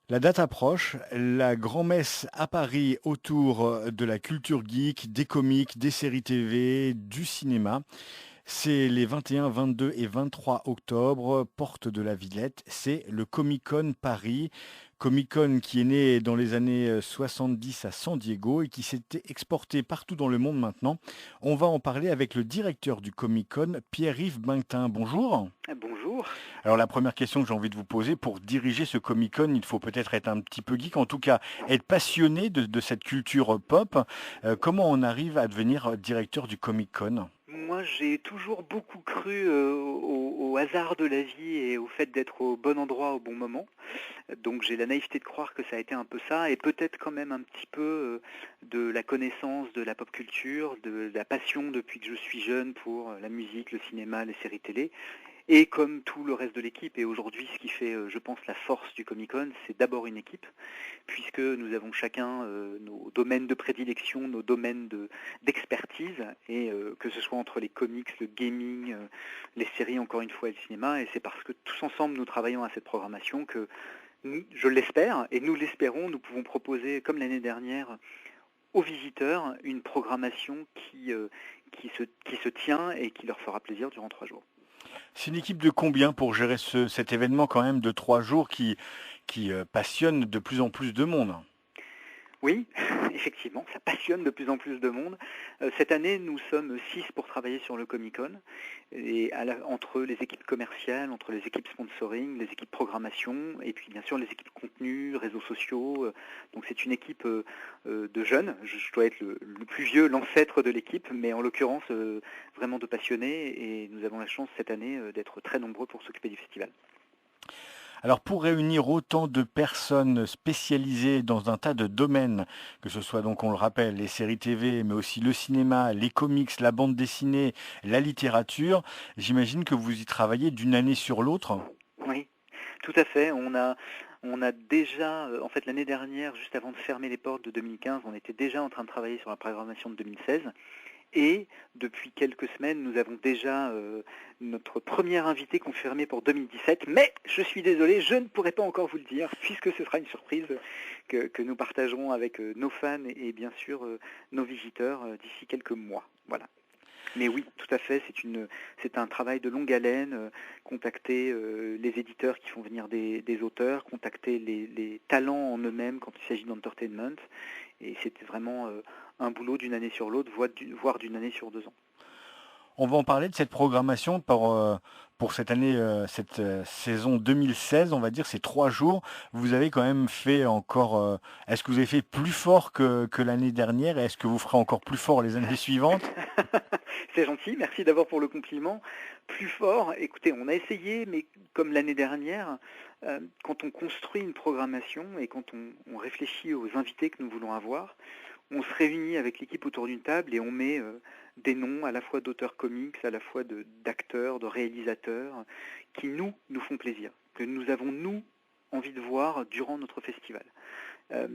La date approche, la grand-messe à Paris autour de la culture geek, des comics, des séries TV, du cinéma. C'est les 21, 22 et 23 octobre, porte de la Villette. C'est le Comic-Con Paris. Comic-Con qui est né dans les années 70 à San Diego et qui s'est exporté partout dans le monde maintenant. On va en parler avec le directeur du Comic-Con, Pierre-Yves Bintin. Bonjour. Bonjour. Alors la première question que j'ai envie de vous poser, pour diriger ce Comic-Con, il faut peut-être être un petit peu geek, en tout cas être passionné de cette culture pop. Comment on arrive à devenir directeur du Comic-Con? Moi, j'ai toujours beaucoup cru au hasard de la vie et au fait d'être au bon endroit au bon moment. Donc j'ai la naïveté de croire que ça a été un peu ça, et peut-être quand même un petit peu de la connaissance de la pop culture, de la passion depuis que je suis jeune pour la musique, le cinéma, les séries télé. Et comme tout le reste de l'équipe, et aujourd'hui ce qui fait, je pense, la force du Comic-Con, c'est d'abord une équipe, puisque nous avons chacun nos domaines de prédilection, nos domaines d'expertise, et que ce soit entre les comics, le gaming, les séries encore une fois et le cinéma, et c'est parce que tous ensemble nous travaillons à cette programmation que, je l'espère, et nous l'espérons, nous pouvons proposer, comme l'année dernière, aux visiteurs une programmation qui se tient et qui leur fera plaisir durant 3 jours. C'est une équipe de combien pour gérer cet événement quand même de 3 jours qui passionne de plus en plus de monde? Oui, effectivement, ça passionne de plus en plus de monde. Cette année, nous sommes 6 pour travailler sur le Comic-Con, et entre les équipes commerciales, entre les équipes sponsoring, les équipes programmation, et puis bien sûr les équipes contenu, réseaux sociaux. Donc c'est une équipe de jeunes. Je dois être le plus vieux, l'ancêtre de l'équipe, mais en l'occurrence vraiment de passionnés, et nous avons la chance cette année d'être très nombreux pour s'occuper du festival. Alors pour réunir autant de personnes spécialisées dans un tas de domaines, que ce soit donc on le rappelle les séries TV, mais aussi le cinéma, les comics, la bande dessinée, la littérature, j'imagine que vous y travaillez d'une année sur l'autre. Oui, tout à fait. On a déjà, en fait, l'année dernière, juste avant de fermer les portes de 2015, on était déjà en train de travailler sur la programmation de 2016. Et depuis quelques semaines, nous avons déjà notre premier invité confirmé pour 2017. Mais je suis désolé, je ne pourrai pas encore vous le dire, puisque ce sera une surprise que nous partagerons avec nos fans et bien sûr nos visiteurs d'ici quelques mois. Voilà. Mais oui, tout à fait, c'est un travail de longue haleine, contacter les éditeurs qui font venir des auteurs, contacter les talents en eux-mêmes quand il s'agit d'entertainment, et c'était vraiment un boulot d'une année sur l'autre, voire d'une année sur 2 ans. On va en parler de cette programmation pour cette année, cette saison 2016, on va dire, ces 3 jours. Vous avez quand même fait encore. Est-ce que vous avez fait plus fort que l'année dernière et est-ce que vous ferez encore plus fort les années suivantes? C'est gentil, merci d'abord pour le compliment. Plus fort, écoutez, on a essayé, mais comme l'année dernière, quand on construit une programmation et quand on réfléchit aux invités que nous voulons avoir, on se réunit avec l'équipe autour d'une table et on met des noms à la fois d'auteurs comics, à la fois d'acteurs, de réalisateurs, qui nous font plaisir, que nous avons nous envie de voir durant notre festival. Euh,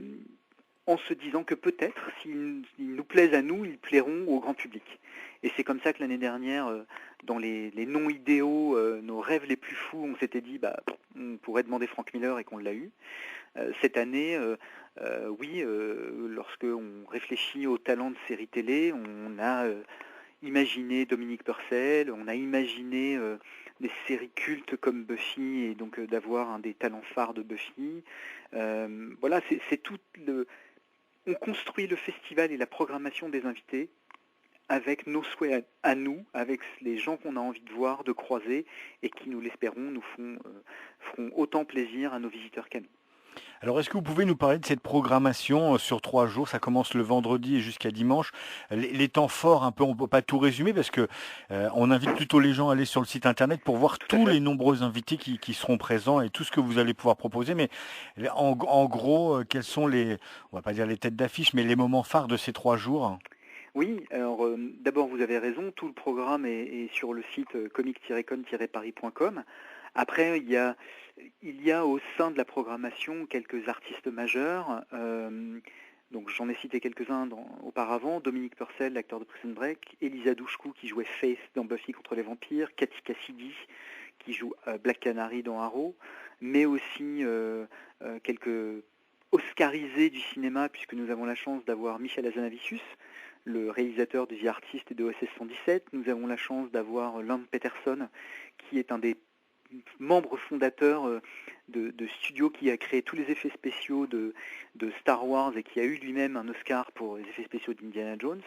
En se disant que peut-être, s'ils nous plaisent à nous, ils plairont au grand public. Et c'est comme ça que l'année dernière, dans les noms idéaux, nos rêves les plus fous, on s'était dit, bah, on pourrait demander Frank Miller et qu'on l'a eu. Cette année, oui, lorsqu'on réfléchit aux talents de séries télé, on a imaginé Dominique Purcell, on a imaginé des séries cultes comme Buffy, et donc d'avoir un des talents phares de Buffy. Voilà, c'est tout on construit le festival et la programmation des invités avec nos souhaits à nous, avec les gens qu'on a envie de voir, de croiser, et qui, nous l'espérons, feront autant plaisir à nos visiteurs qu'à nous. Alors, est-ce que vous pouvez nous parler de cette programmation sur 3 jours? Ça commence le vendredi et jusqu'à dimanche. Les temps forts, un peu, on peut pas tout résumer parce que on invite plutôt les gens à aller sur le site internet pour voir Tout à tous fait. les nombreux invités qui seront présents et tout ce que vous allez pouvoir proposer. Mais en gros, quels sont on va pas dire les têtes d'affiche, mais les moments phares de ces 3 jours? Oui, alors d'abord vous avez raison, tout le programme est sur le site comic-con-paris.com. Après, il y a au sein de la programmation quelques artistes majeurs. Donc j'en ai cité quelques-uns auparavant: Dominique Purcell, l'acteur de Prison Break, Elisa Dushku qui jouait Faith dans Buffy contre les vampires, Katy Cassidy qui joue Black Canary dans Arrow, mais aussi quelques oscarisés du cinéma, puisque nous avons la chance d'avoir Michel Hazanavicius, le réalisateur de The Artist et de OSS 117. Nous avons la chance d'avoir Lance Peterson, qui est un des membre fondateur de studio qui a créé tous les effets spéciaux de Star Wars et qui a eu lui-même un Oscar pour les effets spéciaux d'Indiana Jones.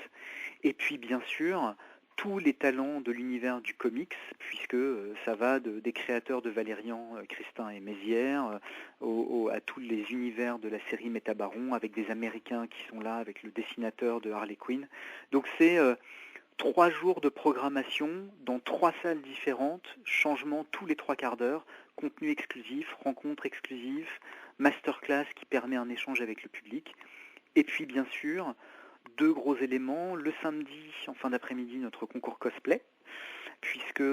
Et puis bien sûr, tous les talents de l'univers du comics, puisque ça va des créateurs de Valérian, Christin et Mézières, à tous les univers de la série Métabaron, avec des Américains qui sont là, avec le dessinateur de Harley Quinn. Donc c'est 3 jours de programmation dans 3 salles différentes, changement tous les 3 quarts d'heure, contenu exclusif, rencontres exclusives, masterclass qui permet un échange avec le public. Et puis bien sûr, 2 gros éléments. Le samedi, en fin d'après-midi, notre concours cosplay, puisque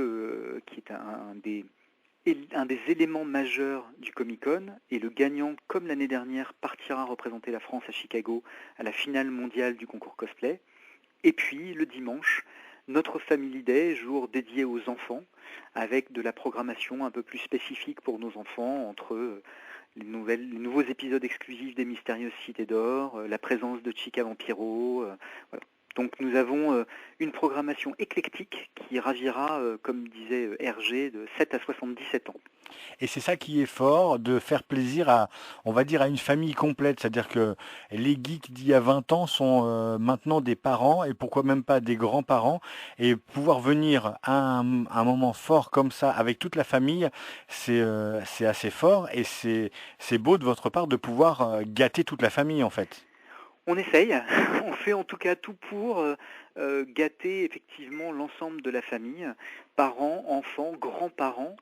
qui est un des éléments majeurs du Comic-Con, et le gagnant, comme l'année dernière, partira représenter la France à Chicago à la finale mondiale du concours cosplay. Et puis, le dimanche, notre Family Day, jour dédié aux enfants, avec de la programmation un peu plus spécifique pour nos enfants, entre les nouveaux épisodes exclusifs des Mystérieuses Cités d'Or, la présence de Chica Vampiro. Voilà. Donc nous avons une programmation éclectique qui ravira, comme disait Hergé, de 7 à 77 ans. Et c'est ça qui est fort, de faire plaisir à, on va dire, à une famille complète. C'est-à-dire que les geeks d'il y a 20 ans sont maintenant des parents et pourquoi même pas des grands-parents. Et pouvoir venir à un moment fort comme ça avec toute la famille, c'est assez fort et c'est beau de votre part de pouvoir gâter toute la famille en fait. On essaye, on fait en tout cas tout pour gâter effectivement l'ensemble de la famille, parents, enfants, grands-parents,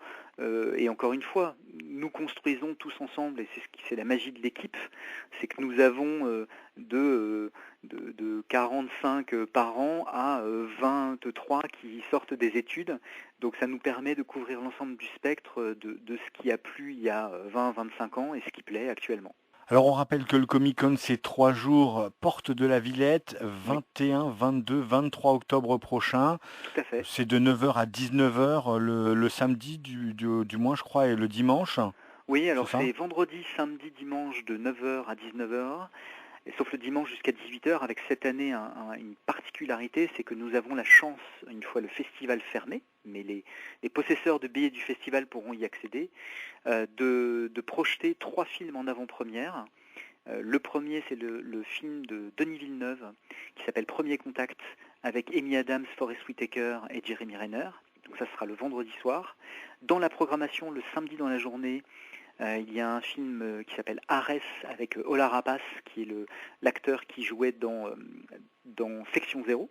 et encore une fois, nous construisons tous ensemble, et c'est la magie de l'équipe, c'est que nous avons de 45 parents à 23 qui sortent des études, donc ça nous permet de couvrir l'ensemble du spectre de ce qui a plu il y a 20-25 ans et ce qui plaît actuellement. Alors on rappelle que le Comic-Con c'est 3 jours, porte de la Villette, Oui, 21, 22, 23 octobre prochain. tout à fait. C'est de 9 heures à 19 heures le samedi du mois je crois et le dimanche, Oui, c'est alors ça? c'est vendredi, samedi, dimanche de 9 heures à 19 heures, et sauf le dimanche jusqu'à 18 heures, avec cette année une particularité, c'est que nous avons la chance, une fois le festival fermé, mais les possesseurs de billets du festival pourront y accéder, de projeter 3 films en avant-première. Le premier, c'est le film de Denis Villeneuve, qui s'appelle Premier Contact, avec Amy Adams, Forest Whitaker et Jeremy Renner. Donc ça sera le vendredi soir. Dans la programmation, le samedi dans la journée, il y a un film qui s'appelle Ares avec Ola Rapace, qui est l'acteur qui jouait dans Section Zéro.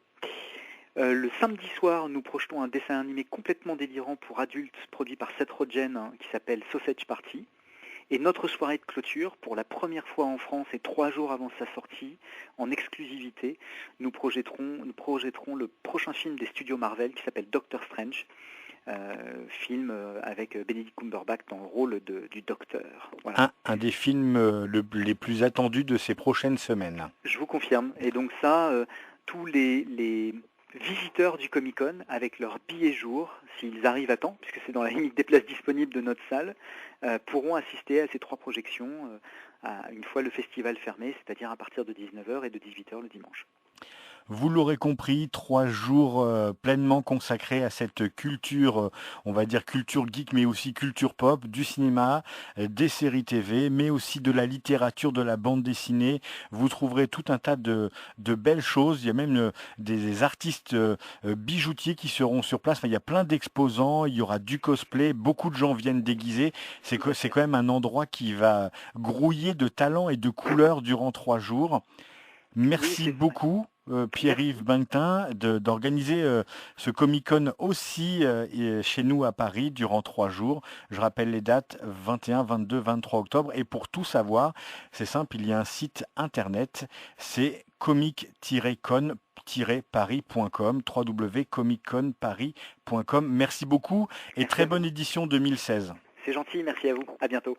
Le samedi soir, nous projetons un dessin animé complètement délirant pour adultes produit par Seth Rogen, qui s'appelle Sausage Party. Et notre soirée de clôture, pour la première fois en France et 3 jours avant sa sortie, en exclusivité, nous projetterons le prochain film des studios Marvel qui s'appelle Doctor Strange, film avec Benedict Cumberbatch dans le rôle du docteur. Voilà. Un des films les plus attendus de ces prochaines semaines. Je vous confirme. Et donc ça, tous les visiteurs du Comic-Con, avec leur billet jour, s'ils arrivent à temps, puisque c'est dans la limite des places disponibles de notre salle, pourront assister à ces 3 projections une fois le festival fermé, c'est-à-dire à partir de 19 heures et de 18 heures le dimanche. Vous l'aurez compris, 3 jours pleinement consacrés à cette culture, on va dire culture geek, mais aussi culture pop, du cinéma, des séries TV, mais aussi de la littérature, de la bande dessinée. Vous trouverez tout un tas de belles choses. Il y a même des artistes bijoutiers qui seront sur place. Enfin, il y a plein d'exposants, il y aura du cosplay, beaucoup de gens viennent déguisés. C'est quand même un endroit qui va grouiller de talents et de couleurs durant 3 jours. Oui, Merci c'est vrai. beaucoup, Pierre-Yves Merci. Bintin, d'organiser ce Comic-Con aussi chez nous à Paris durant 3 jours. Je rappelle les dates 21, 22, 23 octobre. Et pour tout savoir, c'est simple, il y a un site internet, c'est comic-con-paris.com, www.comicconparis.com. Merci beaucoup et Merci très à vous. bonne édition 2016. C'est gentil, merci à vous. À bientôt.